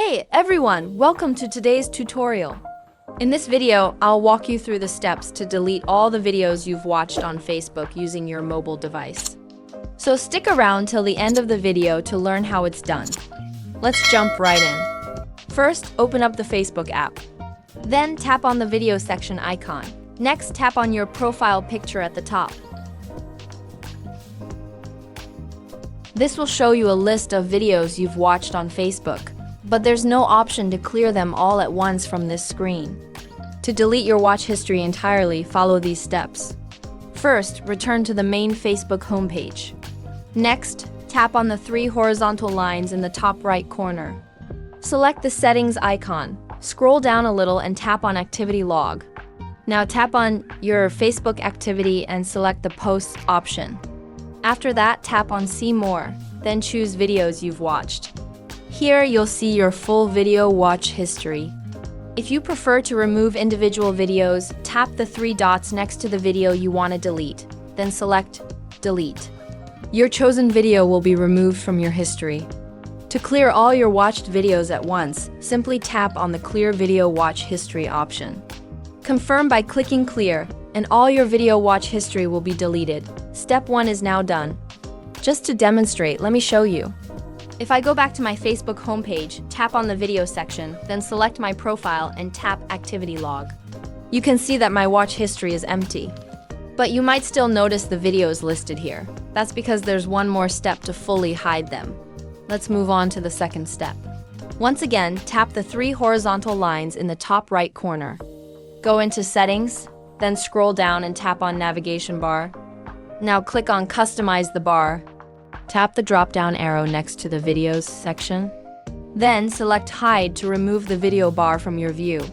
Hey everyone, welcome to today's tutorial. In this video, I'll walk you through the steps to delete all the videos you've watched on Facebook using your mobile device. So stick around till the end of the video to learn how it's done. Let's jump right in. First, open up the Facebook app. Then tap on the video section icon. Next, tap on your profile picture at the top. This will show you a list of videos you've watched on Facebook, but there's no option to clear them all at once from this screen. To delete your watch history entirely, follow these steps. First, return to the main Facebook homepage. Next, tap on the three horizontal lines in the top right corner. Select the settings icon, scroll down a little and tap on Activity Log. Now tap on your Facebook activity and select the Posts option. After that, tap on See More, then choose videos you've watched. Here you'll see your full video watch history. If you prefer to remove individual videos, tap the three dots next to the video you want to delete, then select Delete. Your chosen video will be removed from your history. To clear all your watched videos at once, simply tap on the Clear Video Watch History option. Confirm by clicking Clear, and all your video watch history will be deleted. Step 1 is now done. Just to demonstrate, let me show you. If I go back to my Facebook homepage, tap on the video section, then select my profile and tap Activity Log. You can see that my watch history is empty. But you might still notice the videos listed here. That's because there's one more step to fully hide them. Let's move on to the second step. Once again, tap the three horizontal lines in the top right corner. Go into Settings, then scroll down and tap on Navigation Bar. Now click on Customize the bar. Tap the drop-down arrow next to the Videos section. Then select Hide to remove the video bar from your view.